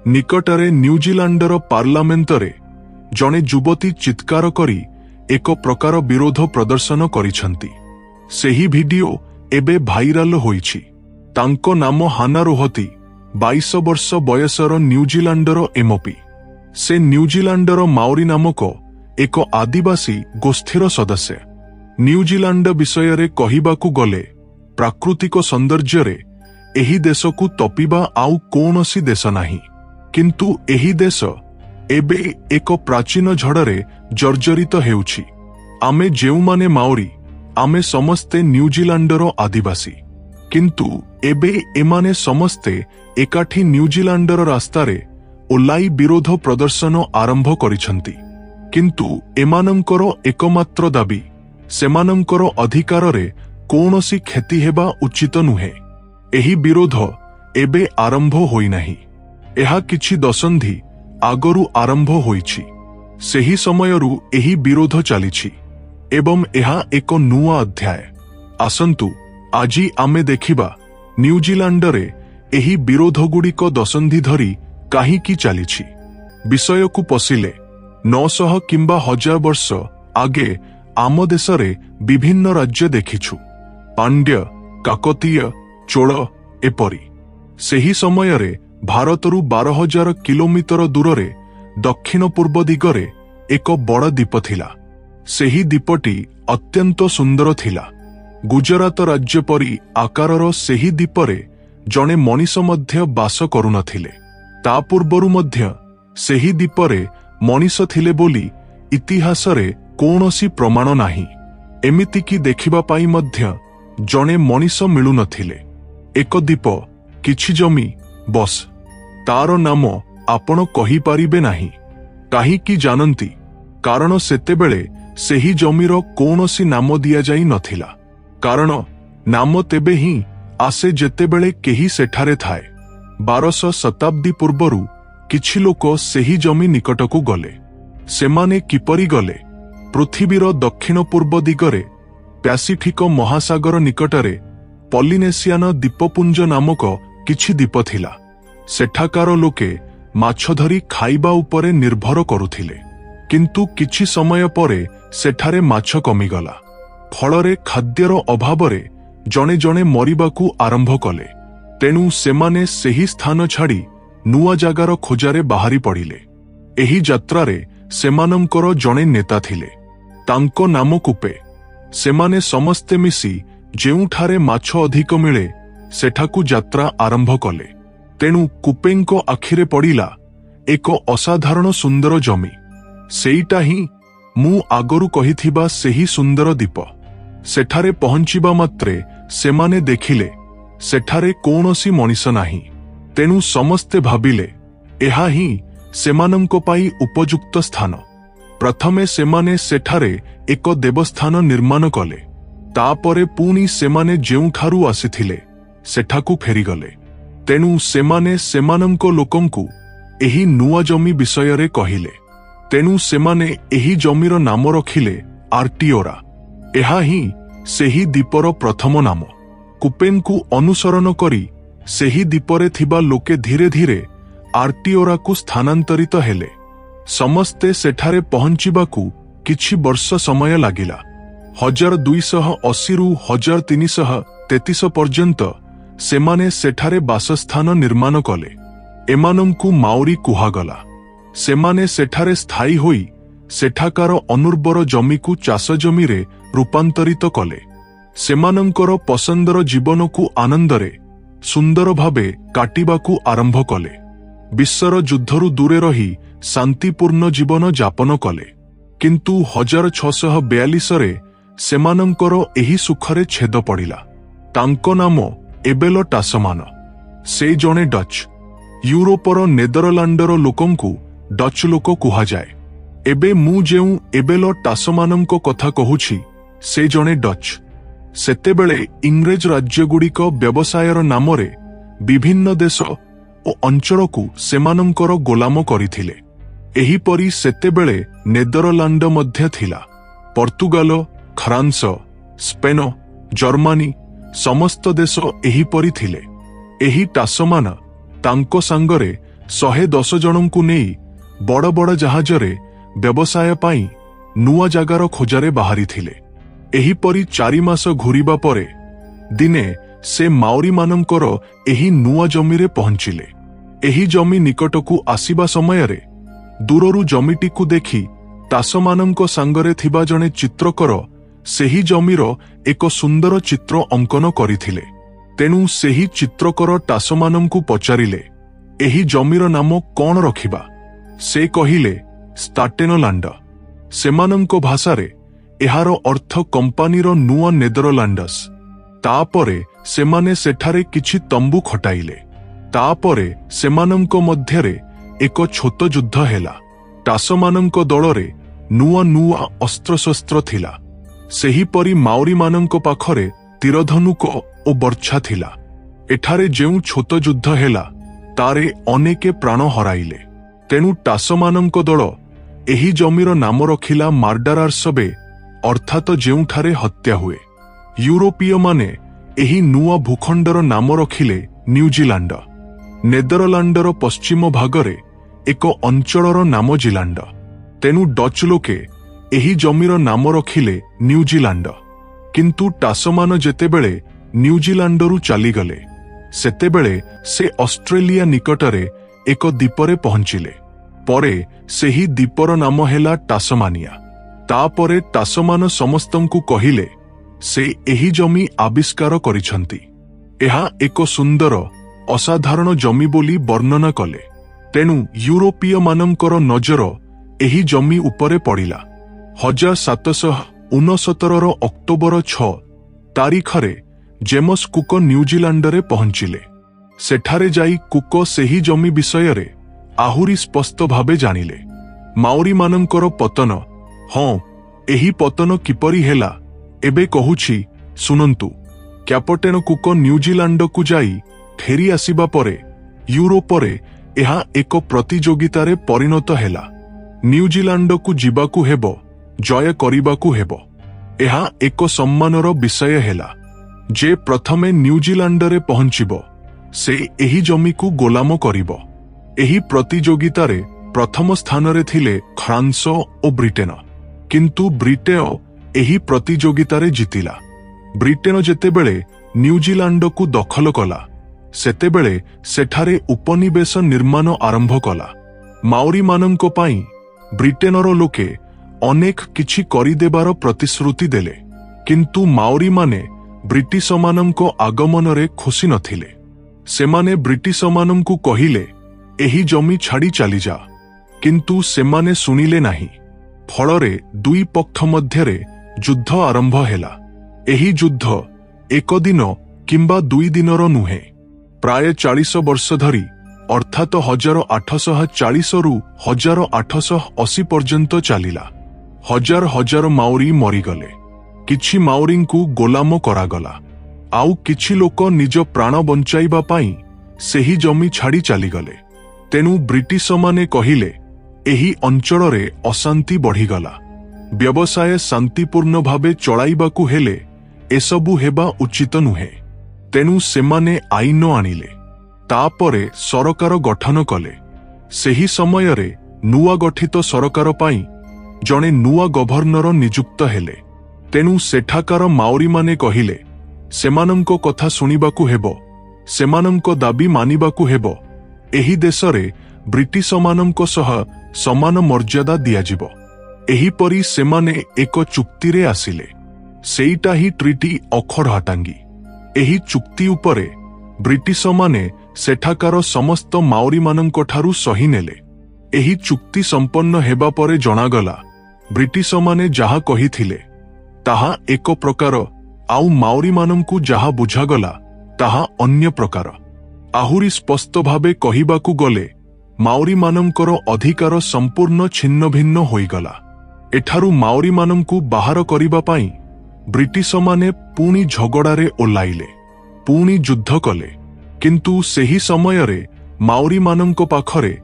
निकटरे New Zealander पार्लियामेंटरे जणे युवती चित्कार करी एक प्रकार विरोध प्रदर्शन करिसंती। सेही वीडियो एबे भाइराल होईछि। तांको नाम हाना रोहती 22 वर्ष बयसर न्यूजीलैंडर एमपी। से न्यूजीलैंडर माओरी नामक एक आदिवासी गोष्ठीर सदस्य। न्यूजीलैंड विषय कहिबाकू गले प्राकृतिक सौंदर्य एही देश को तपिबा आउ कौनसी देश नाही, किंतु एही देश एबे एक प्राचीन झड़रे जर्जरित हेउछि। आमे जेउमाने माओरी आमे समस्ते न्यूजीलैंडर आदिवासी, किंतु एबे एमाने समस्ते एकाठी न्यूजीलैंडर रास्तारे ओलाई विरोध प्रदर्शन आरंभ करिसंती। किंतु एमानंकर एकमात्र दाबी सेमानंकर अधिकाररे कौनसी क्षति हेबा उचित नुहे। एही विरोध एबे आरंभ होई नाही, एहा किछि दशंधि आगरू आरंभ होईछि। सेही समयरू एही विरोध चलिछि एवं एहा एक नुआ अध्याय। आसंतु आजी आमे देखिबा न्यूजीलैंडरे एही विरोध गुड़िक दशंधि धरी काहीकि चलिछि। विषयकू पशिले 900 किंबा 1000 वर्ष आगे आम देशरे विभिन्न राज्य देखिछु। पांड्य, काकतीय, चोल एपरी। सेही समयरे भारतरू 12,000 किलोमीटर दूररे दक्षिण पूर्व दिगरे एक बड़ द्वीप थिला। सेही द्वीपटी अत्यंत सुंदर थिला। गुजरात राज्य परी आकारर सेही द्वीपरे जणे मनीष मध्य बास करुनथिले। ता पूर्वरु मध्य सेही द्वीपरे मनीष थिले बोली इतिहासरे कौनसी प्रमाण नाही। एमिति कि देखिबा पाई मध्य जणे मनीष मिलु नथिले। एक द्वीप, किछि जमी, बस। तार नाम आपण कहि पारिबे नाही। काहीकि जानंती? कारण सेतेबेले सेही जमीर कौनसी नाम दिया जाई नथिला। कारण नाम तेबे ही आसे जेतेबेले केही सेठारे थाए। 1200 शताब्दी पूर्वरु किछि लोक सेही जमी निकटकू गले। सेमाने किपरि गले? पृथ्वीर दक्षिण पूर्व दिगरे पैसिफिक महासागर निकटरे पॉलिनेशियन द्वीपपुंज नामक किछि द्वीप थिला। सेठाकार लोके माछ धरी खाइबा उपरे निर्भर करुथिले, किंतु किछि समय परे सेठारे माछ कमिगला। फलरे खाद्यर अभावरे जणे जणे मरिबाकू आरंभ कले। तेणु सेमाने सेही स्थान छाड़ी नुआ जागार खोजारे बाहरी पड़िले। एही यात्रारे सेमानंकर जणे नेता थिले, तांको नाम कुपे। सेमाने समस्ते मिसी जेउठारे माछ अधिक मिले सेठाकू यात्रा आरंभ कले। तेणु कुपेंको आखिरे पड़िला एक असाधारण सुंदर जमी। सेईटा ही मु आगरू कहिथिबा सेही सुंदर द्वीप। सेठारे पहुंचिबा मात्रे सेमाने देखिले सेठारे कौनसी मनीष नाही। तेणु समस्ते भाबिले एहा ही सेमानंको पाई उपयुक्त स्थान। प्रथमे सेमाने सेठारे एक देवस्थान निर्माण कले। तापरे पुणी सेमाने जेउठारू आसिथिले सेठाकू फेरीगले। तेणु सेमाने सेमानंको लोकंकू एही नुआ जमी विषयरे कहिले। तेणु सेमाने एही जमीर नाम रखिले आर्टिओरा। एहा ही सेही द्वीपर प्रथम नाम। कुपेंकू अनुसरण करी सेही द्वीपरे थिबा लोके धीरे धीरे आर्टिओराकू स्थानांतरित हेले। समस्ते सेठारे पहुंचिबाकू किछि वर्ष समय लागिला। 1280 रु 1333 पर्यंत सेमाने सेठारे बासस्थान निर्माण कले। एमानंकू माओरी कुहागला। सेमाने सेठारे स्थायी होई सेठाकार अनुर्वर जमीकू चाष जमीरे रूपांतरित कले। सेमानंकर पसंदर जीवनकू आनंदरे सुंदर भावे काटिबाकू आरंभ कले। विश्वर युद्धरू दूरे रही शांतिपूर्ण जीवन जापन कले। किंतु 1642 रे सेमानंकर एही सुखरे छेद पड़िला। तांको नाम एबेल टासमान। से जणे डच। यूरोपर नेदरलैंडर लोकंकू डच लोक कुहा जाए। एबे मु जेउ एबेल टासमानंको कथा कहुछि से जणे डच। सेतेबेले इंग्रेज राज्यगुड़िक व्यवसायर नामरे विभिन्न देश ओ अंचलकू सेमानंकर गोलाम करिथिले। एहीपरि सेतेबेले नेदरलैंड मध्य थिला। पर्तुगाल, फ्रांस, स्पेन, जर्मनी समस्त देश एहीपरि थिले। एही टासमान तांको सांगरे 110 ଜଣଙ୍କୁ ନେଇ ବଡ଼ ବଡ଼ ଜାହାଜରେ ବ୍ୟବସାୟ ପାଇଁ ନୂଆ ଜାଗାର ଖୋଜାରେ ବାହାରିଥିଲେ। ଏହିପରି 4 ମାସ ଘୂରିବା ପରେ ଦିନେ ସେ ମାଉରୀମାନଙ୍କର ଏହି ନୂଆ ଜମିରେ ପହଞ୍ଚିଲେ। ଏହି ଜମି ନିକଟକୁ ଆସିବା ସମୟରେ ଦୂରରୁ ଜମିଟିକୁ ଦେଖି ତାସମାନଙ୍କ ସାଙ୍ଗରେ ଥିବା ଜଣେ ଚିତ୍ରକର ସେହି ଜମିର ଏକ ସୁନ୍ଦର ଚିତ୍ର ଅଙ୍କନ କରିଥିଲେ। ତେଣୁ ସେହି ଚିତ୍ରକର ତାସମାନଙ୍କୁ ପଚାରିଲେ, ଏହି ଜମିର ନାମ କ'ଣ ରଖିବା? ସେ କହିଲେ, ଷ୍ଟାଟେନଲାଣ୍ଡ। ସେମାନଙ୍କ ଭାଷାରେ ଏହାର ଅର୍ଥ କମ୍ପାନୀର ନୂଆ ନେଦରଲାଣ୍ଡସ୍। ତାପରେ ସେମାନେ ସେଠାରେ କିଛି ତମ୍ବୁ ଖଟାଇଲେ। ତାପରେ ସେମାନଙ୍କ ମଧ୍ୟରେ ଏକ ଛୋଟ ଯୁଦ୍ଧ ହେଲା। ତାସମାନଙ୍କ ଦଳରେ ନୂଆ ନୂଆ ଅସ୍ତ୍ରଶସ୍ତ୍ର ଥିଲା। ସେହିପରି ମାଉରୀମାନଙ୍କ ପାଖରେ ତୀରଧନୁକ ଓ ବର୍ଚ୍ଛା ଥିଲା। ଏଠାରେ ଯେଉଁ ଛୋଟ ଯୁଦ୍ଧ ହେଲା ତାରେ ଅନେକେ ପ୍ରାଣ ହରାଇଲେ। ତେଣୁ ତାସମାନଙ୍କ ଦଳ ଏହି ଜମିର ନାମ ରଖିଲା ମାର୍ଡାରାର୍ସବେ, ଅର୍ଥାତ୍ ଯେଉଁଠାରେ ହତ୍ୟା ହୁଏ। ୟୁରୋପୀୟମାନେ ଏହି ନୂଆ ଭୂଖଣ୍ଡର ନାମ ରଖିଲେ ନ୍ୟୁଜିଲାଣ୍ଡ। ନେଦରଲାଣ୍ଡର ପଶ୍ଚିମ ଭାଗରେ ଏକ ଅଞ୍ଚଳର ନାମ ଜିଲାଣ୍ଡ। ତେଣୁ ଡଚ୍ ଲୋକେ ଏହି ଜମିର ନାମ ରଖିଲେ ନ୍ୟୁଜିଲାଣ୍ଡ। କିନ୍ତୁ ତାସମାନ ଯେତେବେଳେ ନ୍ୟୁଜିଲାଣ୍ଡରୁ ଚାଲିଗଲେ ସେତେବେଳେ ସେ ଅଷ୍ଟ୍ରେଲିଆ ନିକଟରେ ଏକ ଦ୍ୱୀପରେ ପହଞ୍ଚିଲେ। ପରେ ସେହି ଦ୍ୱୀପର ନାମ ହେଲା ଟାସମାନିଆ। ତାପରେ ତାସମାନ ସମସ୍ତଙ୍କୁ କହିଲେ ସେ ଏହି ଜମି ଆବିଷ୍କାର କରିଛନ୍ତି। ଏହା ଏକ ସୁନ୍ଦର ଅସାଧାରଣ ଜମି ବୋଲି ବର୍ଣ୍ଣନା କଲେ। ତେଣୁ ୟୁରୋପୀୟମାନଙ୍କର ନଜର ଏହି ଜମି ଉପରେ ପଡ଼ିଲା। 1769ର ଅକ୍ଟୋବର 6 ତାରିଖରେ ଜେମସ୍ କୁକ ନ୍ୟୁଜିଲାଣ୍ଡରେ ପହଞ୍ଚିଲେ। ସେଠାରେ ଯାଇ କୁକ ସେହି ଜମି ବିଷୟରେ ଆହୁରି ସ୍ପଷ୍ଟ ଭାବେ ଜାଣିଲେ। ମାଉରୀମାନଙ୍କର ପତନ। ହଁ, ଏହି ପତନ କିପରି ହେଲା ଏବେ କହୁଛି, ଶୁଣନ୍ତୁ। କ୍ୟାପଟେନ କୁକ ନ୍ୟୁଜିଲାଣ୍ଡକୁ ଯାଇ ଫେରି ଆସିବା ପରେ ୟୁରୋପରେ ଏହା ଏକ ପ୍ରତିଯୋଗିତାରେ ପରିଣତ ହେଲା। ନ୍ୟୁଜିଲାଣ୍ଡକୁ ଯିବାକୁ ହେବ, ଜୟ କରିବାକୁ ହେବ। ଏହା ଏକ ସମ୍ମାନର ବିଷୟ ହେଲା। ଯେ ପ୍ରଥମେ ନ୍ୟୁଜିଲାଣ୍ଡରେ ପହଞ୍ଚିବ ସେ ଏହି ଜମିକୁ ଗୋଲାମ କରିବ। ଏହି ପ୍ରତିଯୋଗିତାରେ ପ୍ରଥମ ସ୍ଥାନରେ ଥିଲେ ଫ୍ରାନ୍ସ ଓ ବ୍ରିଟେନ। କିନ୍ତୁ ବ୍ରିଟେନ ଏହି ପ୍ରତିଯୋଗିତାରେ ଜିତିଲା। ବ୍ରିଟେନ ଯେତେବେଳେ ନ୍ୟୁଜିଲାଣ୍ଡକୁ ଦଖଲ କଲା ସେତେବେଳେ ସେଠାରେ ଉପନିବେଶ ନିର୍ମାଣ ଆରମ୍ଭ କଲା। ମାଉରୀମାନଙ୍କ ପାଇଁ ବ୍ରିଟେନର ଲୋକେ ଅନେକ କିଛି କରିଦେବାର ପ୍ରତିଶ୍ରୁତି ଦେଲେ। କିନ୍ତୁ ମାଉରୀମାନେ ବ୍ରିଟିଶମାନଙ୍କ ଆଗମନରେ ଖୁସି ନଥିଲେ। ସେମାନେ ବ୍ରିଟିଶମାନଙ୍କୁ କହିଲେ ଏହି ଜମି ଛାଡ଼ି ଚାଲିଯା। କିନ୍ତୁ ସେମାନେ ଶୁଣିଲେ ନାହିଁ। ଫଳରେ ଦୁଇ ପକ୍ଷ ମଧ୍ୟରେ ଯୁଦ୍ଧ ଆରମ୍ଭ ହେଲା। ଏହି ଯୁଦ୍ଧ ଏକ ଦିନ କିମ୍ବା 2 ଦିନର ନୁହେଁ, ପ୍ରାୟ 40 ବର୍ଷ ଧରି ଅର୍ଥାତ୍ 1840ରୁ 1880 ପର୍ଯ୍ୟନ୍ତ ଚାଲିଲା। ହଜାର ହଜାର ମାଉରୀ ମରିଗଲେ। କିଛି ମାଉରୀଙ୍କୁ ଗୋଲାମ କରାଗଲା। ଆଉ କିଛି ଲୋକ ନିଜ ପ୍ରାଣ ବଞ୍ଚାଇବା ପାଇଁ ସେହି ଜମି ଛାଡ଼ି ଚାଲିଗଲେ। ତେଣୁ ବ୍ରିଟିଶମାନେ କହିଲେ ଏହି ଅଞ୍ଚଳରେ ଅଶାନ୍ତି ବଢ଼ିଗଲା। ବ୍ୟବସାୟ ଶାନ୍ତିପୂର୍ଣ୍ଣ ଭାବେ ଚଳାଇବାକୁ ହେଲେ ଏସବୁ ହେବା ଉଚିତ ନୁହେଁ। ତେଣୁ ସେମାନେ ଆଇନ ଆଣିଲେ। ତାପରେ ସରକାର ଗଠନ କଲେ। ସେହି ସମୟରେ ନୂଆ ଗଠିତ ସରକାର ପାଇଁ ଜଣେ ନୂଆ ଗଭର୍ଣ୍ଣର ନିଯୁକ୍ତ ହେଲେ। ତେଣୁ ସେଠାକାର ମାଉରୀମାନେ କହିଲେ ସେମାନଙ୍କ କଥା ଶୁଣିବାକୁ ହେବ, ସେମାନଙ୍କ ଦାବି ମାନିବାକୁ ହେବ। ଏହି ଦେଶରେ ବ୍ରିଟିଶମାନଙ୍କ ସହ ସମାନ ମର୍ଯ୍ୟାଦା ଦିଆଯିବ। ଏହିପରି ସେମାନେ ଏକ ଚୁକ୍ତିରେ ଆସିଲେ। ସେଇଟା ହିଁ ଟ୍ରିଟି ଅଖଡହାଟାଙ୍ଗି। ଏହି ଚୁକ୍ତି ଉପରେ ବ୍ରିଟିଶମାନେ ସେଠାକାର ସମସ୍ତ ମାଉରୀମାନଙ୍କଠାରୁ ସହି ନେଲେ। ଏହି ଚୁକ୍ତି ସମ୍ପନ୍ନ ହେବା ପରେ ଜଣାଗଲା ବ୍ରିଟିଶମାନେ ଯାହା କହିଥିଲେ ତାହା ଏକ ପ୍ରକାର, ଆଉ ମାଉରୀମାନଙ୍କୁ ଯାହା ବୁଝାଗଲା ତାହା ଅନ୍ୟ ପ୍ରକାର। ଆହୁରି ସ୍ପଷ୍ଟ ଭାବେ କହିବାକୁ ଗଲେ ମାଉରୀମାନଙ୍କର ଅଧିକାର ସମ୍ପୂର୍ଣ୍ଣ ଛିନ୍ନ ଭିନ୍ନ ହୋଇଗଲା। ଏଠାରୁ ମାଉରୀମାନଙ୍କୁ ବାହାର କରିବା ପାଇଁ ବ୍ରିଟିଶମାନେ ପୁଣି ଝଗଡ଼ାରେ ଓହ୍ଲାଇଲେ, ପୁଣି ଯୁଦ୍ଧ କଲେ। କିନ୍ତୁ ସେହି ସମୟରେ ମାଉରୀମାନଙ୍କ ପାଖରେ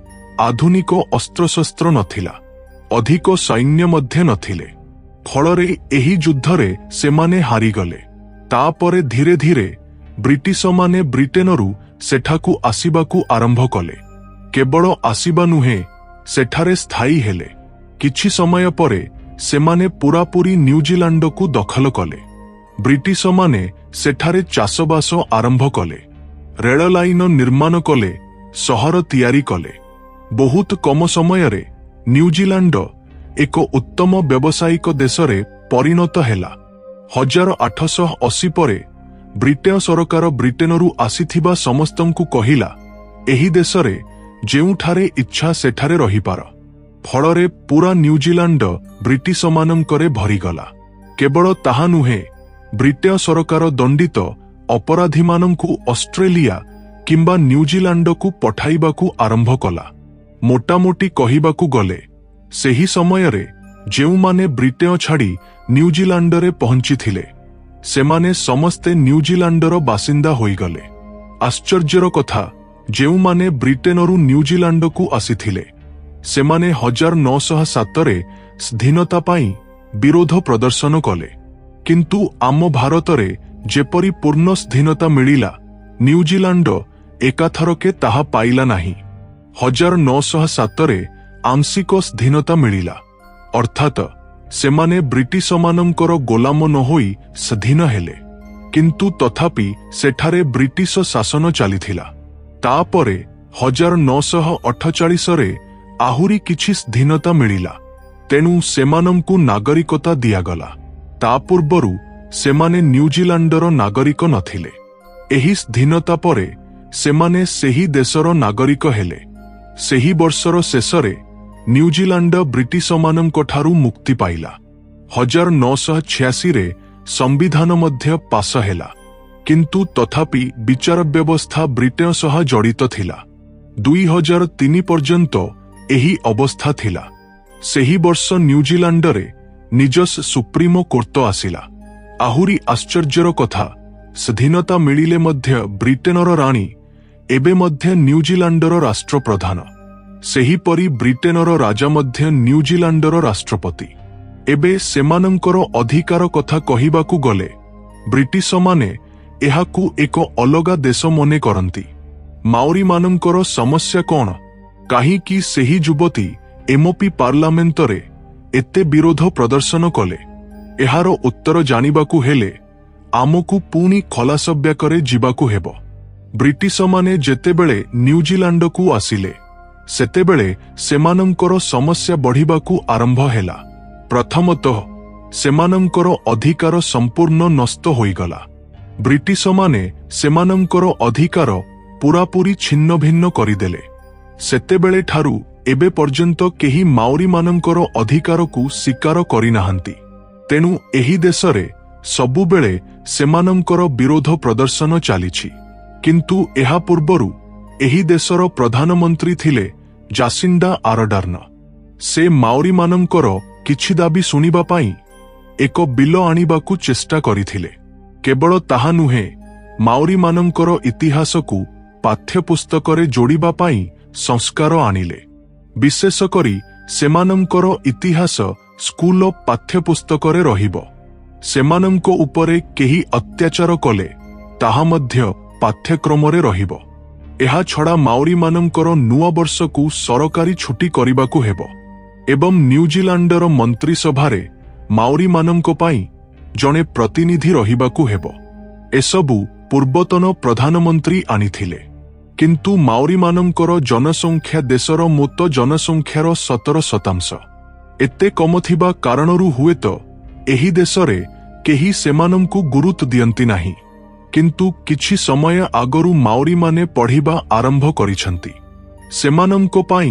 ଆଧୁନିକ ଅସ୍ତ୍ରଶସ୍ତ୍ର ନଥିଲା, ଅଧିକ ସୈନ୍ୟ ମଧ୍ୟ ନଥିଲେ। ଫଳରେ ଏହି ଯୁଦ୍ଧରେ ସେମାନେ ହାରିଗଲେ। ତାପରେ ଧୀରେ ଧୀରେ ବ୍ରିଟିଶମାନେ ବ୍ରିଟେନରୁ ସେଠାକୁ ଆସିବାକୁ ଆରମ୍ଭ କଲେ। କେବଳ ଆସିବା ନୁହେଁ, ସେଠାରେ ସ୍ଥାୟୀ ହେଲେ। କିଛି ସମୟ ପରେ ସେମାନେ ପୂରାପୂରି ନ୍ୟୁଜିଲାଣ୍ଡକୁ ଦଖଲ କଲେ। ବ୍ରିଟିଶମାନେ ସେଠାରେ ଚାଷବାସ ଆରମ୍ଭ କଲେ, ରେଳ ଲାଇନ ନିର୍ମାଣ କଲେ, ସହର ତିଆରି କଲେ। ବହୁତ କମ ସମୟରେ ନ୍ୟୁଜିଲାଣ୍ଡ ଏକ ଉତ୍ତମ ବ୍ୟବସାୟିକ ଦେଶରେ ପରିଣତ ହେଲା। 1880 ପରେ ବ୍ରିଟେନ ସରକାର ବ୍ରିଟେନରୁ ଆସିଥିବା ସମସ୍ତଙ୍କୁ କହିଲା, ଏହି ଦେଶରେ ଯେଉଁଠାରେ ଇଚ୍ଛା ସେଠାରେ ରହିପାର। ଫଳରେ ପୂରା ନ୍ୟୁଜିଲାଣ୍ଡ ବ୍ରିଟିଶମାନଙ୍କରେ ଭରିଗଲା। କେବଳ ତାହା ନୁହେଁ, ବ୍ରିଟେନ ସରକାର ଦଣ୍ଡିତ ଅପରାଧୀମାନଙ୍କୁ ଅଷ୍ଟ୍ରେଲିଆ କିମ୍ବା ନ୍ୟୁଜିଲାଣ୍ଡକୁ ପଠାଇବାକୁ ଆରମ୍ଭ କଲା। ମୋଟାମୋଟି କହିବାକୁ ଗଲେ, ସେହି ସମୟରେ ଯେଉଁମାନେ ବ୍ରିଟେନ ଛାଡ଼ି ନ୍ୟୁଜିଲାଣ୍ଡରେ ପହଞ୍ଚିଥିଲେ, ସେମାନେ ସମସ୍ତେ ନ୍ୟୁଜିଲାଣ୍ଡର ବାସିନ୍ଦା ହୋଇଗଲେ। ଆଶ୍ଚର୍ଯ୍ୟର କଥା, ଯେଉଁମାନେ ବ୍ରିଟେନରୁ ନ୍ୟୁଜିଲାଣ୍ଡକୁ ଆସିଥିଲେ, ସେମାନେ 1907ରେ ସ୍ୱାଧୀନତା ପାଇଁ ବିରୋଧ ପ୍ରଦର୍ଶନ କଲେ। କିନ୍ତୁ ଆମ ଭାରତରେ ଯେପରି ପୂର୍ଣ୍ଣ ସ୍ୱାଧୀନତା ମିଳିଲା, ନ୍ୟୁଜିଲାଣ୍ଡ ଏକାଥରକେ ତାହା ପାଇଲା ନାହିଁ। 1907ରେ ଆଂଶିକ ସ୍ୱାଧୀନତା ମିଳିଲା, ଅର୍ଥାତ୍ ସେମାନେ ବ୍ରିଟିଶମାନଙ୍କର ଗୋଲାମ ନ ହୋଇ ସ୍ୱାଧୀନ ହେଲେ। କିନ୍ତୁ ତଥାପି ସେଠାରେ ବ୍ରିଟିଶ ଶାସନ ଚାଲିଥିଲା। ତାପରେ 1948ରେ ଆହୁରି କିଛି ସ୍ୱାଧୀନତା ମିଳିଲା, ତେଣୁ ସେମାନଙ୍କୁ ନାଗରିକତା ଦିଆଗଲା। ତା ପୂର୍ବରୁ ସେମାନେ ନ୍ୟୁଜିଲାଣ୍ଡର ନାଗରିକ ନଥିଲେ। ଏହି ସ୍ୱାଧୀନତା ପରେ ସେମାନେ ସେହି ଦେଶର ନାଗରିକ ହେଲେ। ସେହି ବର୍ଷର ଶେଷରେ ନ୍ୟୁଜିଲାଣ୍ଡ ବ୍ରିଟିଶମାନଙ୍କଠାରୁ ମୁକ୍ତି ପାଇଲା। 1986ରେ ସମ୍ବିଧାନ ମଧ୍ୟ ପାସ ହେଲା। କିନ୍ତୁ ତଥାପି ବିଚାର ବ୍ୟବସ୍ଥା ବ୍ରିଟେନ ସହ ଜଡ଼ିତ ଥିଲା। 2003 ପର୍ଯ୍ୟନ୍ତ ଏହି ଅବସ୍ଥା ଥିଲା। ସେହି ବର୍ଷ ନ୍ୟୁଜିଲାଣ୍ଡରେ ନିଜସ୍ ସୁପ୍ରିମୋ କୋର୍ଟ ଆସିଲା। ଆହୁରି ଆଶ୍ଚର୍ଯ୍ୟର କଥା, ସ୍ୱାଧୀନତା ମିଳିଲେ ମଧ୍ୟ ବ୍ରିଟେନର ରାଣୀ ଏବେ ମଧ୍ୟ ନ୍ୟୁଜିଲାଣ୍ଡର ରାଷ୍ଟ୍ରପ୍ରଧାନ। ସେହିପରି ବ୍ରିଟେନର ରାଜା ମଧ୍ୟ ନ୍ୟୁଜିଲାଣ୍ଡର ରାଷ୍ଟ୍ରପତି। ଏବେ ସେମାନଙ୍କର ଅଧିକାର କଥା କହିବାକୁ ଗଲେ, ବ୍ରିଟିଶମାନେ ଏହାକୁ ଏକ ଅଲଗା ଦେଶ ମନେ କରନ୍ତି। ମାଓରୀମାନଙ୍କର ସମସ୍ୟା କ'ଣ? କାହିଁକି ସେହି ଯୁବତୀ ଏମ୍ଓପି ପାର୍ଲାମେଣ୍ଟରେ ଏତେ ବିରୋଧ ପ୍ରଦର୍ଶନ କଲେ? ଏହାର ଉତ୍ତର ଜାଣିବାକୁ ହେଲେ ଆମକୁ ପୁଣି ଖଲାସବ୍ୟାକରେ ଯିବାକୁ ହେବ। ବ୍ରିଟିଶମାନେ ଯେତେବେଳେ ନ୍ୟୁଜିଲାଣ୍ଡକୁ ଆସିଲେ, ସେତେବେଳେ ସେମାନଙ୍କର ସମସ୍ୟା ବଢ଼ିବାକୁ ଆରମ୍ଭ ହେଲା। ପ୍ରଥମତଃ ସେମାନଙ୍କର ଅଧିକାର ସମ୍ପୂର୍ଣ୍ଣ ନଷ୍ଟ ହୋଇଗଲା। ବ୍ରିଟିଶମାନେ ସେମାନଙ୍କର ଅଧିକାର ପୂରାପୂରି ଛିନ୍ନଭିନ୍ନ କରିଦେଲେ। ସେତେବେଳେ ଠାରୁ ଏବେ ପର୍ଯ୍ୟନ୍ତ କେହି ମାଓରୀମାନଙ୍କର ଅଧିକାରକୁ ସ୍ୱୀକାର କରିନାହାନ୍ତି। ତେଣୁ ଏହି ଦେଶରେ ସବୁବେଳେ ସେମାନଙ୍କର ବିରୋଧ ପ୍ରଦର୍ଶନ ଚାଲିଛି। କିନ୍ତୁ ଏହା ପୂର୍ବରୁ ଏହି ଦେଶର ପ୍ରଧାନମନ୍ତ୍ରୀ ଥିଲେ ଜାସିଣ୍ଡା ଆରଡର୍ନ। ସେ ମାଓରୀମାନଙ୍କର କିଛି ଦାବି ଶୁଣିବା ପାଇଁ ଏକ ବିଲ ଆଣିବାକୁ ଚେଷ୍ଟା କରିଥିଲେ। କେବଳ ତାହା ନୁହେଁ, ମାଓରୀମାନଙ୍କର ଇତିହାସକୁ ପାଠ୍ୟପୁସ୍ତକରେ ଯୋଡ଼ିବା ପାଇଁ ସଂସ୍କାର ଆଣିଲେ। ବିଶେଷ କରି ସେମାନଙ୍କର ଇତିହାସ ସ୍କୁଲ ପାଠ୍ୟପୁସ୍ତକରେ ରହିବ। ସେମାନଙ୍କ ଉପରେ କେହି ଅତ୍ୟାଚାର କଲେ ତାହା ମଧ୍ୟ ପାଠ୍ୟକ୍ରମରେ ରହିବ। ଏହାଛଡ଼ା ମାଓରୀମାନଙ୍କର ନୂଆବର୍ଷକୁ ସରକାରୀ ଛୁଟି କରିବାକୁ ହେବ ଏବଂ ନ୍ୟୁଜିଲାଣ୍ଡର ମନ୍ତ୍ରୀସଭାରେ ମାଓରୀମାନଙ୍କ ପାଇଁ ଜଣେ ପ୍ରତିନିଧି ରହିବାକୁ ହେବ। ଏସବୁ ପୂର୍ବତନ ପ୍ରଧାନମନ୍ତ୍ରୀ ଆଣିଥିଲେ। କିନ୍ତୁ ମାଓରୀମାନଙ୍କର ଜନସଂଖ୍ୟା ଦେଶର ମୋଟ ଜନସଂଖ୍ୟାର 17%। ଏତେ କମ ଥିବା କାରଣରୁ ହୁଏତ ଏହି ଦେଶରେ କେହି ସେମାନଙ୍କୁ ଗୁରୁତ୍ୱ ଦିଅନ୍ତି ନାହିଁ। କିନ୍ତୁ କିଛି ସମୟ ଆଗରୁ ମାଓରୀମାନେ ପଢ଼ିବା ଆରମ୍ଭ କରିଛନ୍ତି। ସେମାନଙ୍କ ପାଇଁ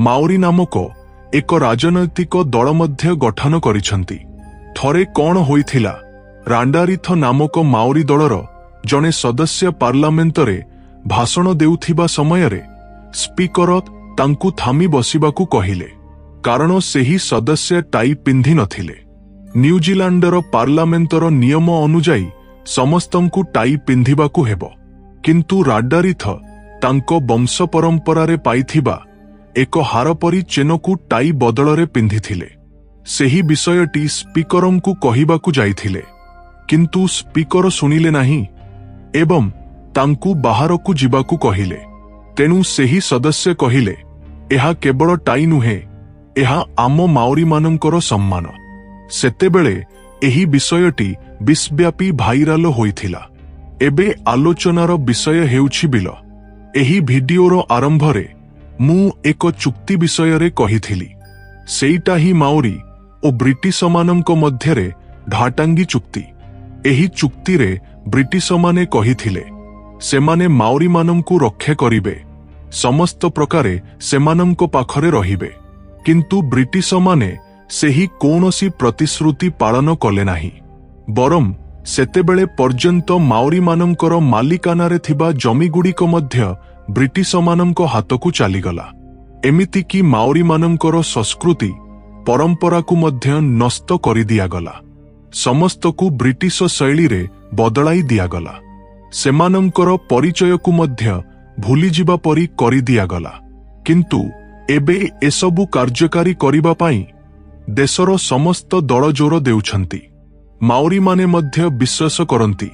ମାଓରୀ ନାମକ ଏକ ରାଜନୈତିକ ଦଳ ମଧ୍ୟ ଗଠନ କରିଛନ୍ତି। ଥରେ କ'ଣ ହୋଇଥିଲା, ରାଣ୍ଡାରିଥ ନାମକ ମାଓରୀ ଦଳର ଜଣେ ସଦସ୍ୟ ପାର୍ଲାମେଣ୍ଟରେ ଭାଷଣ ଦେଉଥିବା ସମୟରେ ସ୍ପିକର ତାଙ୍କୁ ଥାମି ବସିବାକୁ କହିଲେ, କାରଣ ସେହି ସଦସ୍ୟ ଟାଇ ପିନ୍ଧି ନଥିଲେ। ନ୍ୟୁଜିଲାଣ୍ଡର ପାର୍ଲାମେଣ୍ଟର ନିୟମ ଅନୁଯାୟୀ ସମସ୍ତଙ୍କୁ ଟାଇ ପିନ୍ଧିବାକୁ ହେବ। କିନ୍ତୁ ରାଣ୍ଡାରିଥ ତାଙ୍କ ବଂଶ ପରମ୍ପରାରେ ପାଇଥିବା ଏକ ହାର ପରି ଚେନକୁ ଟାଇ ବଦଳରେ ପିନ୍ଧିଥିଲେ। ସେହି ବିଷୟଟି ସ୍ପିକରଙ୍କୁ କହିବାକୁ ଯାଇଥିଲେ, କିନ୍ତୁ ସ୍ପିକର ଶୁଣିଲେ ନାହିଁ ଏବଂ ତାଙ୍କୁ ବାହାରକୁ ଯିବାକୁ କହିଲେ। तेणु सेही सदस्य कहिले, एहा केवल टाई नुहे, एहा आम माओरीमानंकर सम्मान। सेतेबेले एही विषयटी विश्वव्यापी भाइराल होइथिला। एबे आलोचनार विषय हेउछि बिल। एही भिडिओर आरंभरे मु एक चुक्ति विषय कहिथिली। सेईटा ही माओरी ओ ब्रिटिशमानंक मध्यरे ढाटांगी चुक्ति। एही चुक्तिरे ब्रिटिशमाने कहिथिले सेमाने माओरीमानंकु रक्षा करिबे, समस्त प्रकारे सेमानंको पाखरे रहिबे। किंतु ब्रिटिशमाने सेही कोनोसी प्रतिश्रुति पालन कले नाही। बरम सेतेबेले पर्यंत माओरीमानंकर मालिकानारे थिबा जमीगुड़िक मध्य ब्रिटिशमानंक हातकु चलीगला। एमिति कि माओरीमानंकर संस्कृति परंपराकु मध्य नष्ट करि दियागला। समस्तकु ब्रिटिश शैली रे बदलाई दियागला। सेमानंकर परिचयकु मध्य भूली जिबा परी करि दियागला। किंतु एबे एसबु कार्यकारी करिबा पाई देशर समस्त दल जोर देउछंती। माओरी माने मध्य विश्वास करंती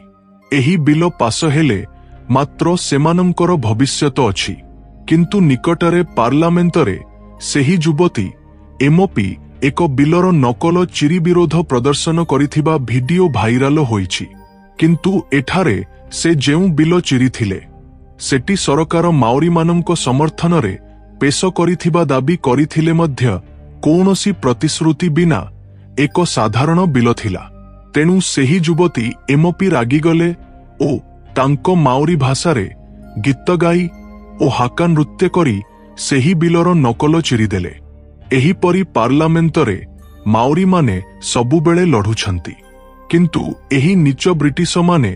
एही बिल पास हेले मात्र सेमानंकर भविष्यत अछि। किंतु निकटरे पार्लामेंटरे सेही युवती एमओपी एक बिलर नकल चिरी विरोध प्रदर्शन करिथिबा भिडिओ भाइराल होईछि। किंतु एठारे से जेउ बिल चिरीथिले सेटी सरकार माओरीमानंको समर्थनरे पेश करिथिबा दाबी करिथिले मध्य कौनसी प्रतिश्रुति बिना एक साधारण बिल थिला। तेणु सेही युवती एमओपी रागिगले ओ तांको माओरी भाषारे गीत गाई ओ हाका नृत्य करी सेही बिलर नकल चिरीदेले। एहीपरी पार्लामेंटरे माओरी माने सबुबेले लढुछंती। किंतु एही नीच ब्रिटिश माने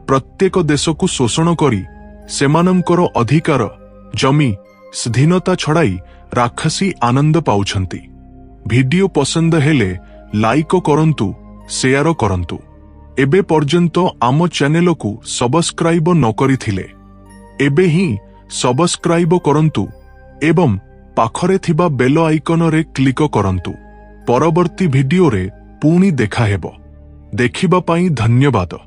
प्रत्येक देशकु शोषण करी सेमानंकर अधिकार जमी स्धीनता छड़ाई राक्षसी आनंद पाउछंती। भिडिओ पसंद हेले लाइक करंतु, शेयर करंतु। एबे पर्यंत आम चैनल को सब्सक्राइब न करिथिले एबे ही सब्सक्राइब करंतु एवं पाखरे थिबा बेल आइकन रे क्लिक करंतु। परवर्ती भिडिओ रे पुणी देखा हेबो। देखिबा पाई धन्यवाद।